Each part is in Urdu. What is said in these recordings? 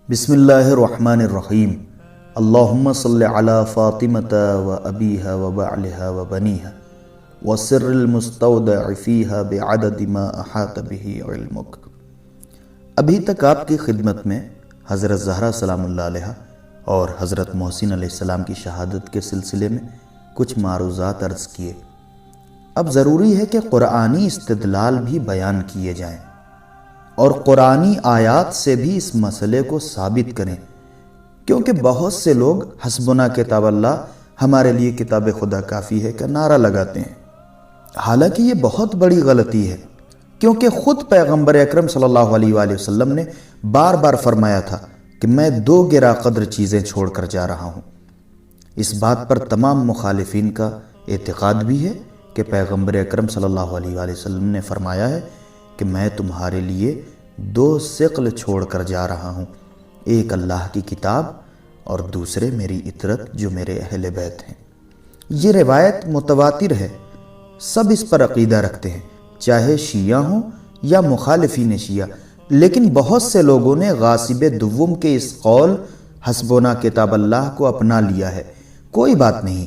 بسم اللہ الرحمن الرحیم اللہم صلی علی فاطمة و ابیہا و بعلہا و بنیہا وسر المستودع فیہا بعدد ما احاط به علمک۔ ابھی تک آپ کی خدمت میں حضرت زہرا سلام اللہ علیہ اور حضرت محسن علیہ السلام کی شہادت کے سلسلے میں کچھ معروضات عرض کیے۔ اب ضروری ہے کہ قرآنی استدلال بھی بیان کیے جائیں اور قرآنی آیات سے بھی اس مسئلے کو ثابت کریں، کیونکہ بہت سے لوگ حسبنا کتاب اللہ، ہمارے لیے کتاب خدا کافی ہے کا نعرہ لگاتے ہیں، حالانکہ یہ بہت بڑی غلطی ہے، کیونکہ خود پیغمبر اکرم صلی اللہ علیہ وآلہ وسلم نے بار بار فرمایا تھا کہ میں 2 گرا قدر چیزیں چھوڑ کر جا رہا ہوں۔ اس بات پر تمام مخالفین کا اعتقاد بھی ہے کہ پیغمبر اکرم صلی اللہ علیہ وآلہ وسلم نے فرمایا ہے کہ میں تمہارے لیے 2 ثقل چھوڑ کر جا رہا ہوں، ایک اللہ کی کتاب اور دوسرے میری اطرت جو میرے اہل بیت ہیں۔ یہ روایت متواتر ہے، سب اس پر عقیدہ رکھتے ہیں، چاہے شیعہ ہوں یا مخالفین شیعہ، لیکن بہت سے لوگوں نے غاصب دوم کے اس قول حسبنا کتاب اللہ کو اپنا لیا ہے۔ کوئی بات نہیں،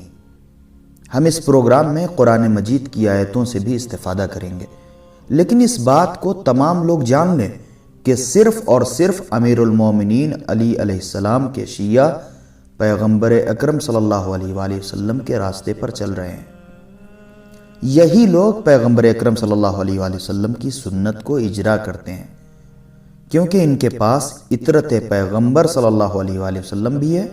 ہم اس پروگرام میں قرآن مجید کی آیتوں سے بھی استفادہ کریں گے، لیکن اس بات کو تمام لوگ جان لیں کہ صرف اور صرف امیر المومنین علی علیہ السلام کے شیعہ پیغمبر اکرم صلی اللہ علیہ وآلہ وسلم کے راستے پر چل رہے ہیں۔ یہی لوگ پیغمبر اکرم صلی اللہ علیہ وآلہ وسلم کی سنت کو اجرا کرتے ہیں، کیونکہ ان کے پاس اطرت پیغمبر صلی اللہ علیہ وآلہ وسلم بھی ہے،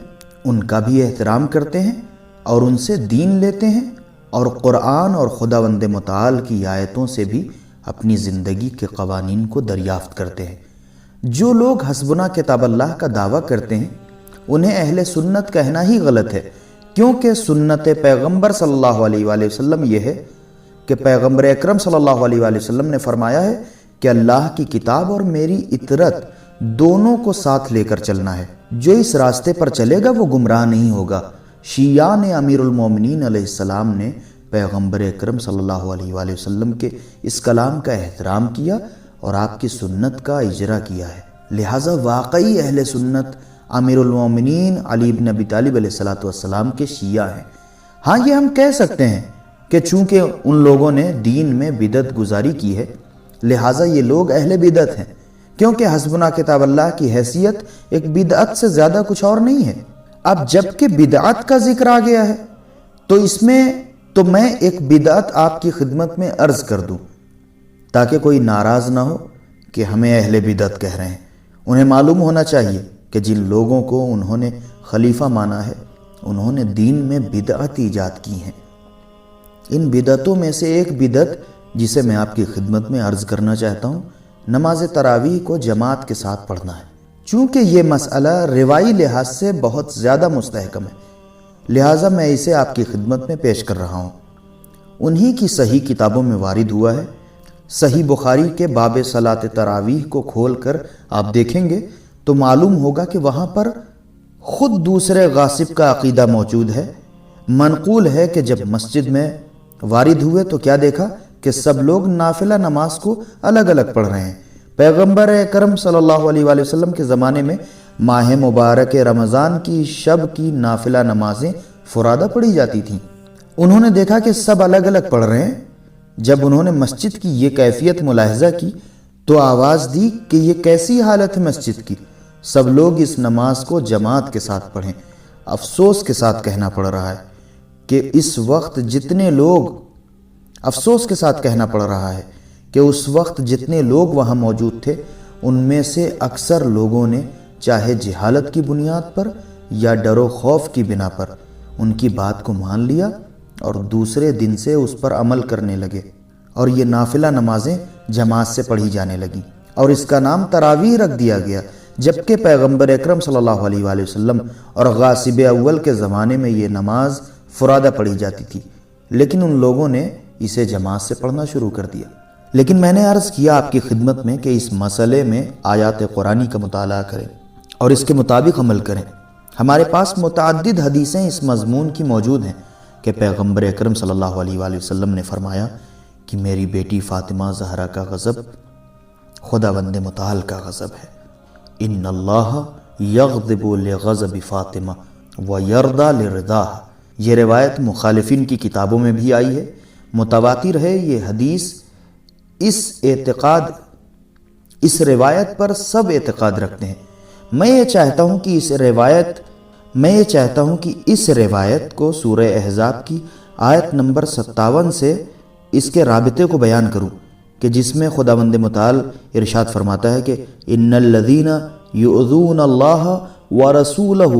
ان کا بھی احترام کرتے ہیں اور ان سے دین لیتے ہیں، اور قرآن اور خداوند متعال کی آیتوں سے بھی اپنی زندگی کے قوانین کو دریافت کرتے ہیں۔ جو لوگ حسبنا کتاب اللہ کا دعویٰ کرتے ہیں انہیں اہل سنت کہنا ہی غلط ہے، کیونکہ سنت پیغمبر صلی اللہ علیہ وآلہ وسلم یہ ہے کہ پیغمبر اکرم صلی اللہ علیہ وآلہ وسلم نے فرمایا ہے کہ اللہ کی کتاب اور میری اطرت دونوں کو ساتھ لے کر چلنا ہے، جو اس راستے پر چلے گا وہ گمراہ نہیں ہوگا۔ شیعہ نے امیر المومنین علیہ السلام نے پیغمبر اکرم صلی اللہ علیہ وآلہ وسلم کے اس کلام کا احترام کیا اور آپ کی سنت کا اجرا کیا ہے، لہٰذا واقعی اہل سنت امیر المومنین علی بن ابی طالب علیہ السلام کے شیعہ ہیں۔ ہاں، یہ ہم کہہ سکتے ہیں کہ چونکہ ان لوگوں نے دین میں بدعت گزاری کی ہے لہٰذا یہ لوگ اہل بدعت ہیں، کیونکہ حسبنا کتاب اللہ کی حیثیت ایک بدعت سے زیادہ کچھ اور نہیں ہے۔ اب جب کہ بدعت کا ذکر آ گیا ہے تو میں ایک بدعت آپ کی خدمت میں عرض کر دوں تاکہ کوئی ناراض نہ ہو کہ ہمیں اہل بدعت کہہ رہے ہیں۔ انہیں معلوم ہونا چاہیے کہ جن لوگوں کو انہوں نے خلیفہ مانا ہے انہوں نے دین میں بدعت ایجاد کی ہیں۔ ان بدعتوں میں سے ایک بدعت جسے میں آپ کی خدمت میں عرض کرنا چاہتا ہوں، نماز تراویح کو جماعت کے ساتھ پڑھنا ہے۔ چونکہ یہ مسئلہ روائی لحاظ سے بہت زیادہ مستحکم ہے لہٰذا میں اسے آپ کی خدمت میں پیش کر رہا ہوں۔ انہی کی صحیح کتابوں میں وارد ہوا ہے۔ صحیح بخاری کے باب صلاۃ تراویح کو کھول کر آپ دیکھیں گے تو معلوم ہوگا کہ وہاں پر خود دوسرے غاصب کا عقیدہ موجود ہے۔ منقول ہے کہ جب مسجد میں وارد ہوئے تو کیا دیکھا کہ سب لوگ نافلہ نماز کو الگ الگ پڑھ رہے ہیں۔ پیغمبر اکرم صلی اللہ علیہ وآلہ وسلم کے زمانے میں ماہ مبارک رمضان کی شب کی نافلہ نمازیں فرادہ پڑھی جاتی تھیں۔ انہوں نے دیکھا کہ سب الگ الگ پڑھ رہے ہیں۔ جب انہوں نے مسجد کی یہ کیفیت ملاحظہ کی تو آواز دی کہ یہ کیسی حالت ہے مسجد کی، سب لوگ اس نماز کو جماعت کے ساتھ پڑھیں۔ افسوس کے ساتھ کہنا پڑ رہا ہے کہ اس وقت جتنے لوگ وہاں موجود تھے ان میں سے اکثر لوگوں نے چاہے جہالت کی بنیاد پر یا ڈر و خوف کی بنا پر ان کی بات کو مان لیا اور دوسرے دن سے اس پر عمل کرنے لگے، اور یہ نافلہ نمازیں جماعت سے پڑھی جانے لگیں، اور اس کا نام تراویح رکھ دیا گیا، جبکہ پیغمبر اکرم صلی اللہ علیہ وآلہ وسلم اور غاصب اول کے زمانے میں یہ نماز فرادہ پڑھی جاتی تھی، لیکن ان لوگوں نے اسے جماعت سے پڑھنا شروع کر دیا۔ لیکن میں نے عرض کیا آپ کی خدمت میں کہ اس مسئلے میں آیات قرآنی کا مطالعہ کریں اور اس کے مطابق عمل کریں۔ ہمارے پاس متعدد حدیثیں اس مضمون کی موجود ہیں کہ پیغمبر اکرم صلی اللہ علیہ وآلہ وسلم نے فرمایا کہ میری بیٹی فاطمہ زہرا کا غضب خداوند متعال کا غضب ہے۔ ان اللہ یغضب لغضب فاطمہ ویرضی لرضاها۔ یہ روایت مخالفین کی کتابوں میں بھی آئی ہے، متواتر ہے یہ حدیث۔ اس روایت پر سب اعتقاد رکھتے ہیں۔ میں یہ چاہتا ہوں کہ اس روایت کو سورہ احزاب کی آیت نمبر 57 سے اس کے رابطے کو بیان کروں کہ جس میں خداوند متعال ارشاد فرماتا ہے کہ ان الذین یؤذون اللہ ورسولہ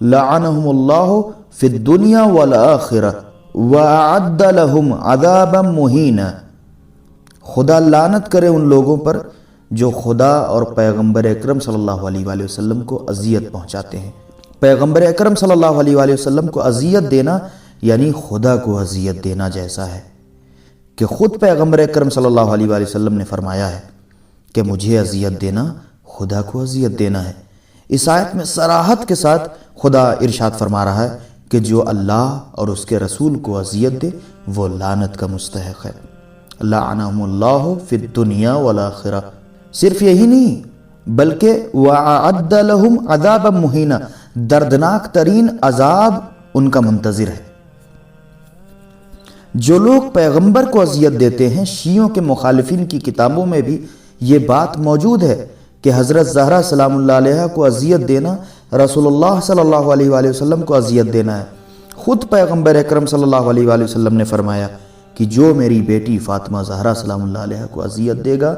لعنہم اللہ فی الدنیا والآخرہ وأعد لهم عذابا مہینا۔ خدا لعنت کرے ان لوگوں پر جو خدا اور پیغمبر اکرم صلی اللہ علیہ وآلہ وسلم کو اذیت پہنچاتے ہیں۔ پیغمبر اکرم صلی اللہ علیہ وآلہ وسلم کو اذیت دینا یعنی خدا کو اذیت دینا جیسا ہے کہ خود پیغمبر اکرم صلی اللہ علیہ وآلہ وسلم نے فرمایا ہے کہ مجھے اذیت دینا خدا کو اذیت دینا ہے۔ اس آیت میں صراحت کے ساتھ خدا ارشاد فرما رہا ہے کہ جو اللہ اور اس کے رسول کو اذیت دے وہ لعنت کا مستحق ہے۔ لعنہم اللہ فی الدنیا والآخرہ۔ صرف یہی نہیں بلکہ وَأَعَدَّ لَهُمْ عَذَابًا مُهِينًا، دردناک ترین عذاب ان کا منتظر ہے۔ جو لوگ پیغمبر کو اذیت دیتے ہیں، شیعوں کے مخالفین کی کتابوں میں بھی یہ بات موجود ہے کہ حضرت زہرا سلام اللہ علیہ کو اذیت دینا رسول اللہ صلی اللہ علیہ وآلہ وسلم کو اذیت دینا ہے۔ خود پیغمبر اکرم صلی اللہ علیہ وآلہ وسلم نے فرمایا کہ جو میری بیٹی فاطمہ زہرا سلام اللہ علیہ کو اذیت دے گا،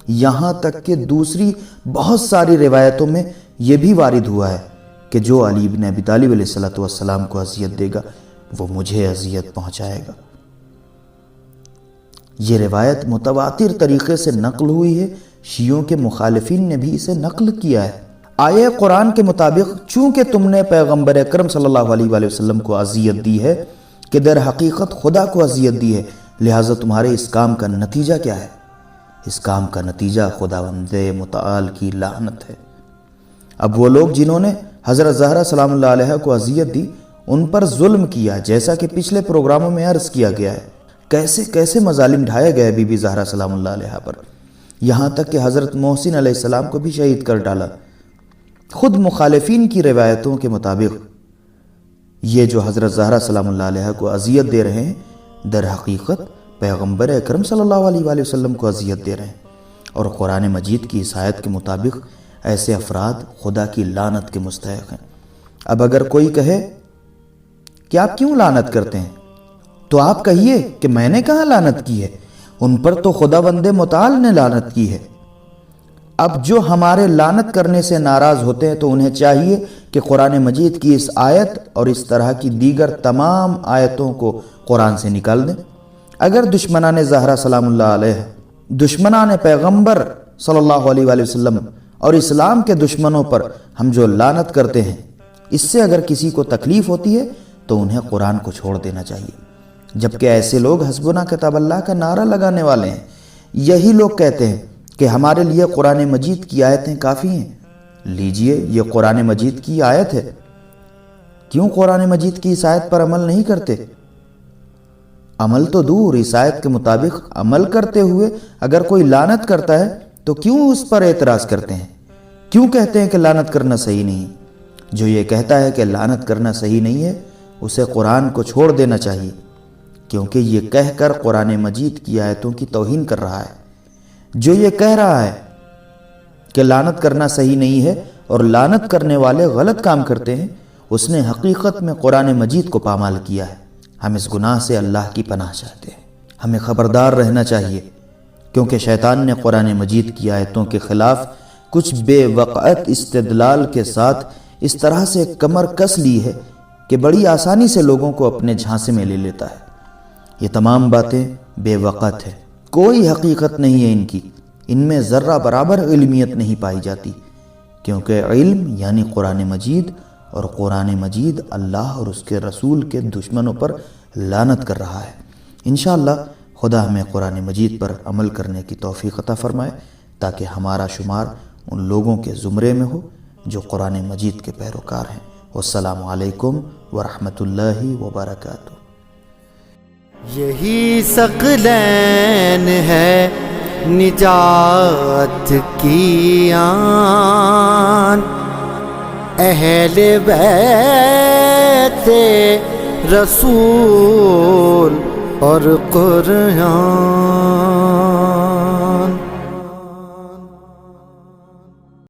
یہاں تک کہ دوسری بہت ساری روایتوں میں یہ بھی وارد ہوا ہے کہ جو علی بن ابی طالب علیہ السلام کو اذیت دے گا وہ مجھے اذیت پہنچائے گا۔ یہ روایت متواتر طریقے سے نقل ہوئی ہے، شیعوں کے مخالفین نے بھی اسے نقل کیا ہے۔ آیہ قرآن کے مطابق چونکہ تم نے پیغمبر اکرم صلی اللہ علیہ وآلہ وسلم کو اذیت دی ہے کہ در حقیقت خدا کو اذیت دی ہے، لہٰذا تمہارے اس کام کا نتیجہ کیا ہے؟ اس کام کا نتیجہ خداوند متعال کی لعنت ہے۔ اب وہ لوگ جنہوں نے حضرت زہرا سلام اللہ علیہ کو اذیت دی ان پر ظلم کیا، جیسا کہ پچھلے پروگراموں میں عرض کیا گیا ہے، کیسے کیسے مظالم ڈھائے گئے بی بی زہرا سلام اللہ علیہ پر، یہاں تک کہ حضرت محسن علیہ السلام کو بھی شہید کر ڈالا۔ خود مخالفین کی روایتوں کے مطابق یہ جو حضرت زہرا سلام اللہ علیہ کو اذیت دے رہے ہیں در حقیقت پیغمبر اکرم صلی اللہ علیہ وآلہ وسلم کو اذیت دے رہے ہیں، اور قرآن مجید کی اس آیت کے مطابق ایسے افراد خدا کی لعنت کے مستحق ہیں۔ اب اگر کوئی کہے کہ آپ کیوں لعنت کرتے ہیں تو آپ کہیے کہ میں نے کہاں لعنت کی ہے، ان پر تو خداوند متعال نے لعنت کی ہے۔ اب جو ہمارے لعنت کرنے سے ناراض ہوتے ہیں تو انہیں چاہیے کہ قرآن مجید کی اس آیت اور اس طرح کی دیگر تمام آیتوں کو قرآن سے نکال دیں۔ اگر دشمنان زہرا سلام اللہ علیہ، دشمنان پیغمبر صلی اللہ علیہ وآلہ وسلم اور اسلام کے دشمنوں پر ہم جو لعنت کرتے ہیں اس سے اگر کسی کو تکلیف ہوتی ہے تو انہیں قرآن کو چھوڑ دینا چاہیے، جبکہ ایسے لوگ حسبنا کتاب اللہ کا نعرہ لگانے والے ہیں۔ یہی لوگ کہتے ہیں کہ ہمارے لیے قرآن مجید کی آیتیں کافی ہیں۔ لیجئے یہ قرآن مجید کی آیت ہے، کیوں قرآن مجید کی اس آیت پر عمل نہیں کرتے؟ عمل تو دور، اس آیت کے مطابق عمل کرتے ہوئے اگر کوئی لعنت کرتا ہے تو کیوں اس پر اعتراض کرتے ہیں؟ کیوں کہتے ہیں کہ لعنت کرنا صحیح نہیں؟ جو یہ کہتا ہے کہ لعنت کرنا صحیح نہیں ہے اسے قرآن کو چھوڑ دینا چاہیے، کیونکہ یہ کہہ کر قرآن مجید کی آیتوں کی توہین کر رہا ہے۔ جو یہ کہہ رہا ہے کہ لعنت کرنا صحیح نہیں ہے اور لعنت کرنے والے غلط کام کرتے ہیں، اس نے حقیقت میں قرآن مجید کو پامال کیا ہے۔ ہم اس گناہ سے اللہ کی پناہ چاہتے ہیں، ہمیں خبردار رہنا چاہیے، کیونکہ شیطان نے قرآن مجید کی آیتوں کے خلاف کچھ بے وقعت استدلال کے ساتھ اس طرح سے کمر کس لی ہے کہ بڑی آسانی سے لوگوں کو اپنے جھانسے میں لے لیتا ہے۔ یہ تمام باتیں بے وقت ہے، کوئی حقیقت نہیں ہے ان کی، ان میں ذرہ برابر علمیت نہیں پائی جاتی، کیونکہ علم یعنی قرآن مجید، اور قرآن مجید اللہ اور اس کے رسول کے دشمنوں پر لعنت کر رہا ہے۔ انشاءاللہ خدا ہمیں قرآن مجید پر عمل کرنے کی توفیق عطا فرمائے، تاکہ ہمارا شمار ان لوگوں کے زمرے میں ہو جو قرآن مجید کے پیروکار ہیں۔ والسلام علیکم ورحمۃ اللہ وبرکاتہ۔ یہی ثقلین ہے نجات کی آن، اہل بیت رسول اور قرآن۔